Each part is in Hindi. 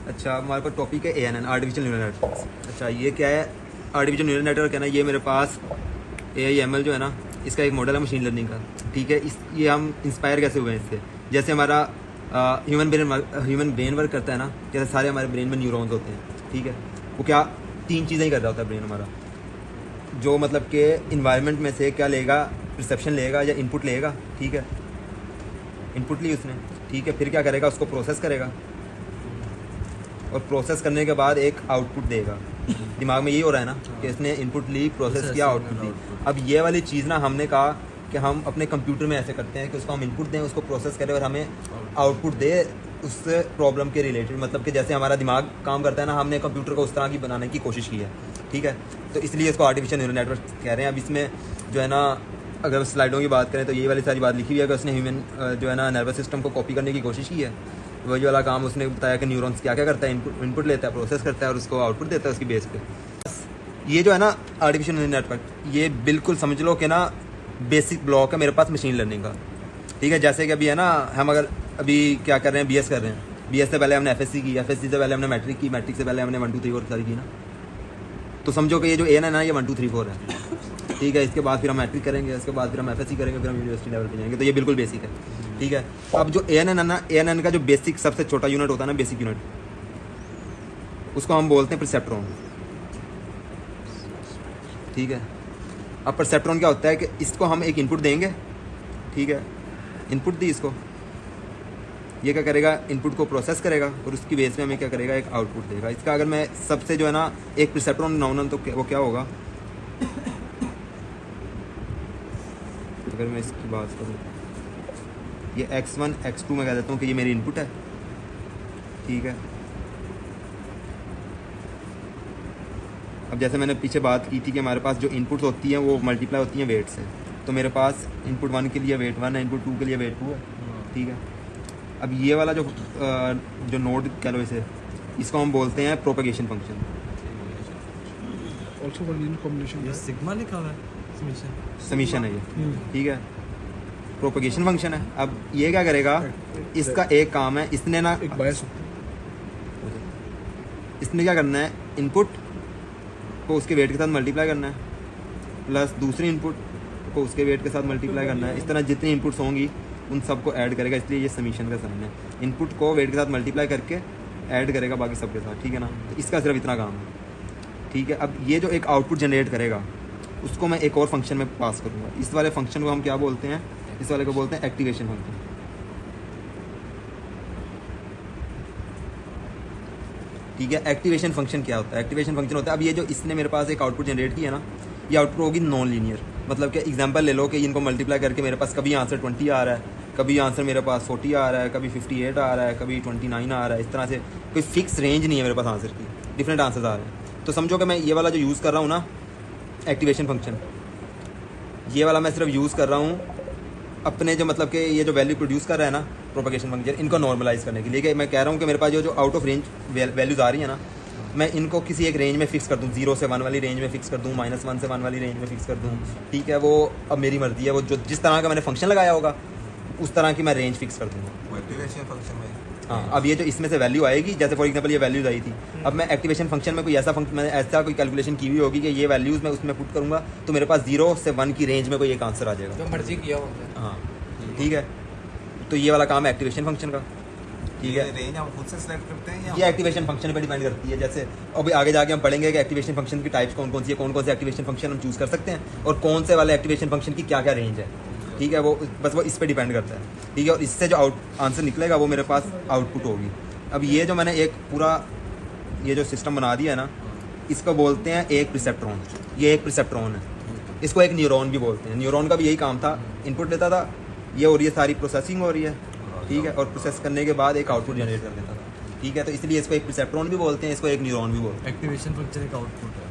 अच्छा, हमारे पास टॉपिक है ANN, आर्टिफिशियल न्यूरल नेटवर्क। अच्छा, ये क्या है? आर्टिफिशियल न्यूरल नेटवर्क है ना, ये मेरे पास AIML जो है ना, इसका एक मॉडल है मशीन लर्निंग का। ठीक है, ये हम इंस्पायर कैसे हुए हैं इससे? जैसे हमारा ह्यूमन ब्रेन वर्क करता है ना, जैसे सारे हमारे ब्रेन में न्यूरॉन्स होते हैं। ठीक है, वो क्या 3 चीज़ें ही कर रहा होता है ब्रेन हमारा, जो मतलब कि इन्वायरमेंट में से क्या लेगा, परसेप्शन लेगा या इनपुट लेगा। ठीक है, इनपुट ली उसने, ठीक है, फिर क्या करेगा, उसको प्रोसेस करेगा और प्रोसेस करने के बाद एक आउटपुट देगा। दिमाग में यही हो रहा है ना कि इसने इनपुट ली, प्रोसेस किया, आउटपुट दी। अब ये वाली चीज़ ना हमने कहा कि हम अपने कंप्यूटर में ऐसे करते हैं कि उसको हम इनपुट दें, उसको प्रोसेस करें और हमें आउटपुट दे उस प्रॉब्लम के रिलेटेड। मतलब कि जैसे हमारा दिमाग काम करता है ना, हमने कंप्यूटर को उस तरह की बनाने की कोशिश की है। ठीक है, तो इसलिए इसको आर्टिफिशियल न्यूरल नेटवर्क कह रहे हैं। अब इसमें जो है ना, अगर स्लाइडों की बात करें तो ये वाली सारी बात लिखी हुई है कि उसने ह्यूमन जो है ना नर्वस सिस्टम को कॉपी करने की कोशिश की है। वही वाला काम उसने बताया कि न्यूरॉन्स क्या क्या करता है, इनपुट लेता है, प्रोसेस करता है और उसको आउटपुट देता है उसकी बेस पे। ये जो है ना आर्टिफिशियल न्यूरल नेटवर्क, ये बिल्कुल समझ लो कि ना बेसिक ब्लॉक है मेरे पास मशीन लर्निंग का। ठीक है, जैसे कि अभी है ना, हम अगर अभी क्या कर रहे हैं, BS कर रहे हैं, BS से पहले हमने FSC की, FSC से पहले हमने मैट्रिक की, मैट्रिक से पहले हमने 1 2 3 4 सारी की ना। तो समझो कि ये जो ANN है ना, ये 1 2 3 4 है। ठीक है, इसके बाद फिर हम मैट्रिक करेंगे, इसके बाद फिर हम FSC करेंगे, फिर हम यूनिवर्सिटी लेवल पे जाएंगे। तो ये बिल्कुल बेसिक है। ठीक है, अब जो ANN है ना, ANN का जो बेसिक सबसे छोटा यूनिट होता है ना, बेसिक यूनिट, उसको हम बोलते हैं परसेप्ट्रॉन। ठीक है, अब परसेप्ट्रॉन क्या होता है कि इसको हम एक इनपुट देंगे। ठीक है, इनपुट दी इसको, ये क्या करेगा, इनपुट को प्रोसेस करेगा और उसकी बेस पे हमें क्या करेगा, एक आउटपुट देगा। इसका अगर मैं सबसे जो है ना एक परसेप्ट्रॉन बनाऊँ तो वो क्या होगा, अगर मैं इसकी बात करूँ, ये X1 X2 में कह देता हूँ कि ये मेरी इनपुट है। ठीक है, अब जैसे मैंने पीछे बात की थी कि हमारे पास जो इनपुट्स होती हैं वो मल्टीप्लाई होती हैं वेट से। तो मेरे पास इनपुट 1 के लिए वेट 1 है, इनपुट 2 के लिए वेट 2 है। ठीक है, अब ये वाला जो नोड कह लो इसे, इसको हम बोलते हैं propagation function. Also linear combination, ये सिग्मा लिखा हुआ है, समीशन है ये। ठीक है, प्रोपेगेशन फंक्शन है। अब ये क्या करेगा, इसका एक काम है, इसने ना एक बायस, इसने क्या करना है, इनपुट को उसके वेट के साथ मल्टीप्लाई करना है, प्लस दूसरी इनपुट को उसके वेट के साथ मल्टीप्लाई करना है। इस तरह जितनी इनपुट्स होंगी उन सबको ऐड करेगा, इसलिए ये समीशन का साइन है। इनपुट को वेट के साथ मल्टीप्लाई करके ऐड करेगा बाकी सबके साथ। ठीक है ना, तो इसका सिर्फ इतना काम है। ठीक है, अब ये जो एक आउटपुट जनरेट करेगा उसको मैं एक और फंक्शन में पास करूँगा। इस वाले फंक्शन को हम क्या बोलते हैं, इस वाले को बोलते हैं एक्टिवेशन फंक्शन। ठीक है, एक्टिवेशन फंक्शन क्या होता है, एक्टिवेशन फंक्शन होता है, अब ये जो इसने मेरे पास एक आउटपुट जनरेट किया ना, ये आउटपुट होगी नॉन लीनियर। मतलब कि एग्जांपल ले लो कि इनको मल्टीप्लाई करके मेरे पास कभी आंसर 20 आ रहा है, कभी आंसर मेरे पास 40 आ रहा है, कभी 58 आ रहा है, कभी 29 आ रहा है। इस तरह से कोई फिक्स रेंज नहीं है मेरे पास आंसर की, डिफरेंट आंसर्स आ रहे हैं। तो समझो कि मैं ये वाला जो यूज़ कर रहा हूँ ना एक्टिवेशन फंक्शन, ये वाला मैं सिर्फ यूज़ कर रहा हूँ अपने जो मतलब कि ये जो वैल्यू प्रोड्यूस कर रहा है ना प्रोपेगेशन फंक्शन, इनको नॉर्मलाइज करने के लिए। कि मैं कह रहा हूँ कि मेरे पास जो आउट ऑफ रेंज वैल्यूज़ आ रही है ना, मैं इनको किसी एक रेंज में फिक्स कर दूँ, 0 से 1 वाली रेंज में फिक्स कर दूँ, -1 से 1 वाली रेंज में फिक्स कर दूँ। ठीक है, वो अब मेरी मर्जी है, वो जो जिस तरह का मैंने फंक्शन लगाया होगा उस तरह की मैं रेंज फिक्स कर दूँगा एक्टिवेशन फंक्शन में। हाँ, अब ये जो इसमें से वैल्यू आएगी, जैसे फॉर एग्जांपल ये वैल्यूज़ आई थी, अब मैं एक्टिवेशन फंक्शन में कोई ऐसा मैंने ऐसा कोई कैलकुलेशन की हुई होगी कि ये वैल्यूज़ मैं उसमें पुट करूँगा तो मेरे पास 0 से 1 की रेंज में कोई एक आंसर आ जाएगा, जो मर्जी किया होगा। हाँ ठीक है, तो ये वाला काम है एक्टिवेशन फंक्शन का। ठीक है, रेंज हम खुद से सेलेक्ट करते हैं या ये एक्टिवेशन फंक्शन पे डिपेंड करती है। जैसे अभी आगे जाके हम पढ़ेंगे कि एक्टिवेशन फंक्शन की टाइप्स कौन कौन सी है, कौन कौन से एक्टिवेशन फंक्शन हम चूज़ कर सकते हैं और कौन से वाले एक्टिवेशन फंक्शन की क्या क्या रेंज है। ठीक है, वो बस वो इस पर डिपेंड करता है। ठीक है, और इससे जो आंसर निकलेगा वो मेरे पास आउटपुट होगी। अब ये जो मैंने एक पूरा ये जो सिस्टम बना दिया है ना, इसको बोलते हैं एक प्रिसेप्ट्रॉन। ये एक प्रिसेप्ट्रॉन है, इसको एक न्यूरॉन भी बोलते हैं। न्यूरॉन का भी यही काम था, इनपुट लेता था, ये हो रही है सारी प्रोसेसिंग हो रही है। ठीक है, और प्रोसेस करने के बाद एक आउटपुट जनरेट कर देता था। ठीक है, तो इसलिए इसको एक प्रिसेप्ट्रॉन भी बोलते हैं, इसको एक न्यूरॉन भी बोलते हैं। एक्टिवेशन फंक्शन एक आउटपुट है।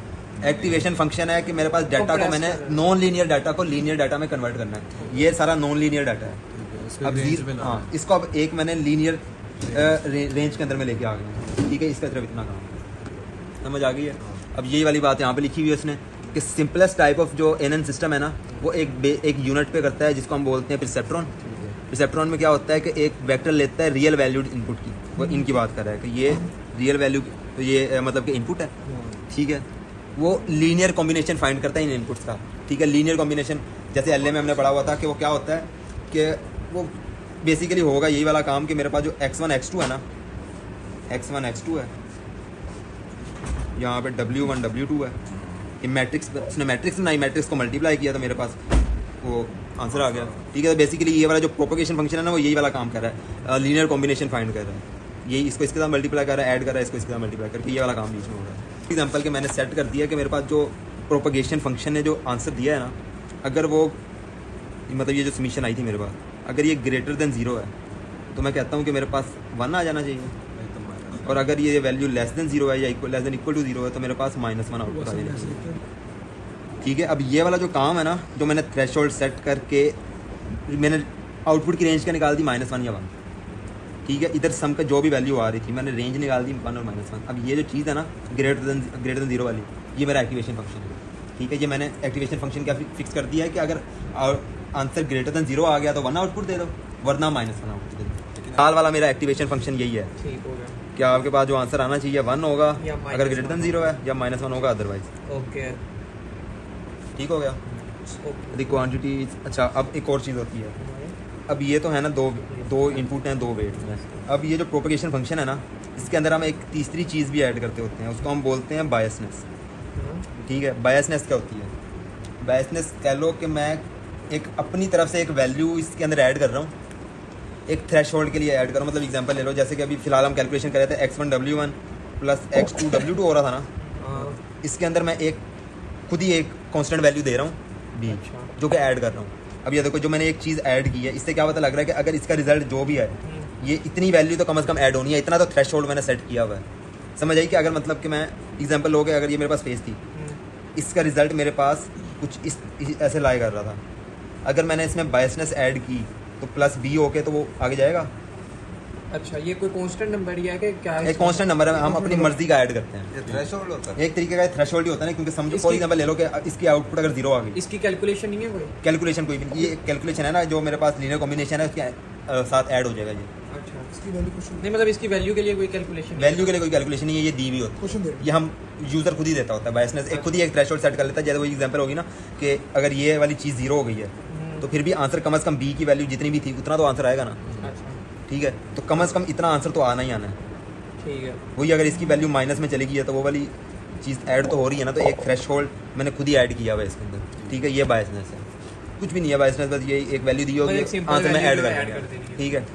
एक्टिवेशन फंक्शन है कि मेरे पास डाटा को मैंने नॉन लीनियर डाटा को लीनियर डाटा में कन्वर्ट करना है। ये सारा नॉन लीनियर डाटा है। अब हाँ, इसको अब एक मैंने लीनियर रेंज के अंदर में लेके आ गया। ठीक है, इसका सिर्फ इतना काम है, समझ आ गई है। अब यही वाली बात यहाँ पे लिखी हुई है उसने कि सिंपलेस्ट टाइप ऑफ जो NN सिस्टम है ना, वो एक यूनिट पे करता है जिसको हम बोलते हैं परसेप्ट्रॉन। परसेप्ट्रॉन में क्या होता है कि एक वेक्टर लेता है रियल वैल्यूड इनपुट की, वो इनकी बात कर रहा है कि ये रियल वैल्यू, तो ये मतलब कि इनपुट है, ठीक है। वो लीनियर कॉम्बिनेशन फाइंड करता है इन इनपुट्स का, ठीक है। लीनियर कॉम्बिनेशन जैसे एलए में हमने पढ़ा हुआ था कि वो क्या होता है कि वो बेसिकली होगा यही वाला काम कि मेरे पास जो x1 x2 है ना, x1 x2 है, यहाँ पे w1 w2 है, ये मैट्रिक्स, उसने मैट्रिक्स बनाई, मैट्रिक्स को मल्टीप्लाई किया तो मेरे पास वो आंसर आ गया, ठीक है। तो बेसिकली ये वाला जो प्रोपोगेशन फंक्शन है ना, वो यही वाला काम कर रहा है, लीनियर कॉम्बिनेशन फाइंड कर रहा है, यही इसको इसके साथ मल्टीप्लाई कर रहा है, ऐड कर रहा है, इसको इसके साथ मल्टीप्लाई करके ये वाला काम बीच में हो रहा है। एग्जाम्पल के मैंने सेट कर दिया कि मेरे पास जो प्रोपोगेशन फंक्शन ने जो आंसर दिया है ना, अगर वो मतलब ये जो सबमिशन आई थी मेरे पास, अगर ये ग्रेटर देन 0 है तो मैं कहता हूँ कि मेरे पास 1 आ जाना चाहिए, और अगर ये वैल्यू लेस देन 0 है या लेस देन इक्वल टू 0 है तो मेरे पास -1 आउटपुट आ जाना चाहिए, ठीक है। अब ये वाला जो काम है ना, जो मैंने थ्रेशोल्ड सेट करके मैंने आउटपुट की रेंज क्या निकाल दी, -1 या 1, ठीक है। इधर सम का जो भी वैल्यू आ रही थी मैंने रेंज निकाल दी 1 और -1। अब ये जो चीज़ है ना ग्रेटर देन 0 वाली, ये मेरा एक्टिवेशन फंक्शन है, ठीक है। ये मैंने एक्टिवेशन फंक्शन क्या फिक्स कर दिया है कि अगर आंसर ग्रेटर देन 0 आ गया तो 1 आउटपुट दे दो, वरना -1 आउटपुट दे दो। हाल वाला मेरा एक्टिवेशन फंक्शन यही है, ठीक हो गया। क्या आपके पास जो आंसर आना चाहिए 1 होगा या अगर ग्रेटर देन 0 है, या -1 होगा अदरवाइज, ओके ठीक हो गया। ओके। द क्वांटिटी, अच्छा अब एक और चीज़ होती है, अब ये तो है ना दो इनपुट हैं, 2 वेट। अब ये जो प्रोपगेशन फंक्शन है ना, इसके अंदर हम एक तीसरी चीज़ भी ऐड करते होते हैं, उसको हम बोलते हैं बायसनेस, ठीक है। बायसनेस क्या होती है? बायसनेस कह लो कि मैं एक अपनी तरफ से एक वैल्यू इसके अंदर ऐड कर रहा हूँ, एक थ्रेशोल्ड के लिए ऐड कर रहा हूँ। मतलब एग्जांपल ले लो, जैसे कि अभी फिलहाल हम कैलकुलेशन कर रहे थे x1 w1 plus x2 w2 हो रहा था ना, इसके अंदर मैं एक खुद ही एक कांस्टेंट वैल्यू दे रहा हूँ b, जो कि ऐड कर रहा हूँ। अब ये देखो, जो मैंने एक चीज़ ऐड की है, इससे क्या पता लग रहा है कि अगर इसका रिजल्ट जो भी है, ये इतनी वैल्यू तो कम से कम ऐड होनी है, इतना तो थ्रेशोल्ड मैंने सेट किया हुआ है। समझ आई कि अगर मतलब कि मैं एग्जांपल लो कि अगर ये मेरे पास फेस थी, इसका रिजल्ट मेरे पास कुछ इस ऐसे लाई कर रहा था, अगर मैंने इसमें बायसनेस ऐड की तो प्लस b होके तो वो आगे जाएगा। अच्छा, ये कोई कांस्टेंट नंबर ही है कि क्या है? एक कांस्टेंट नंबर है, हम अपनी मर्जी का ऐड करते हैं। ये थ्रेशोल्ड होता है। एक तरीके का थ्रेशोल्ड ही होता है ना, क्योंकि समझो फॉर एग्जांपल ले लो कि इसकी आउटपुट अगर 0 आ गई, इसकी कैलकुलेशन नहीं है कोई? कैलकुलेशन कोई भी, ये कैलकुलेशन है ना जो मेरे पास लीनियर कॉम्बिनेशन है उसके साथ ऐड हो जाएगा ये। अच्छा, इसकी वैल्यू कुछ नहीं, मतलब इसकी वैल्यू के लिए कोई कैलकुलेशन? वैल्यू के लिए कोई कैलकुलेशन नहीं है, ये दी हुई होती है, ये हम यूजर खुद ही देता होता है। बायसनेस एक खुद ही एक थ्रेशोल्ड सेट कर लेता है। जैसे वो एग्जांपल होगी ना कि अगर ये वाली चीज़ 0 हो गई है तो फिर भी आंसर कम से कम b की वैल्यू जितनी भी थी उतना तो आंसर आएगा ना, अच्छा ठीक है। तो कम से कम इतना आंसर तो आना ही आना है, ठीक है। वही अगर इसकी वैल्यू माइनस में चली गई है तो वो वाली चीज़ ऐड तो हो रही है ना, तो एक थ्रेशोल्ड मैंने खुद ही ऐड किया हुआ है इसके अंदर, ठीक है। ये बायसनेस है, कुछ भी नहीं है बायसनेस, बस ये एक वैल्यू दी होगी, आंसर में ऐड कर देंगे, ठीक है।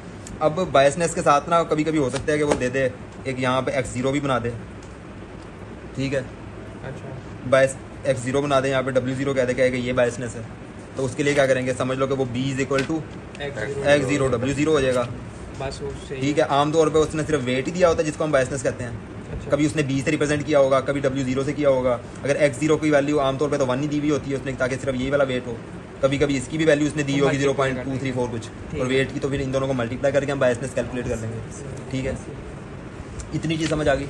अब बायसनेस के साथ ना कभी कभी हो सकता है कि वो दे दे एक यहाँ पे x0 भी बना दे, ठीक है। अच्छा, बायस x0 बना दे, यहाँ पे w0 कह दे कि ये बायसनेस है, तो उसके लिए क्या करेंगे, समझ लो कि वो b is equal to x0 w0 हो जाएगा, बस उससे ठीक है। आमतौर पे उसने सिर्फ वेट ही दिया होता है जिसको हम बायसनेस कहते हैं। अच्छा। कभी उसने b से रिप्रेजेंट किया होगा, कभी w0 से किया होगा। अगर x0 की वैल्यू आमतौर पे तो 1 ही दी हुई होती है उसने, ताकि सिर्फ यही वाला वेट हो। कभी कभी इसकी भी वैल्यू उसने दी होगी 0.234 कुछ, और वेट की तो फिर इन दोनों को मल्टीप्लाई करके हम बायसनेस कैलकुलेट कर लेंगे, ठीक है। इतनी चीज़ समझ आ गई।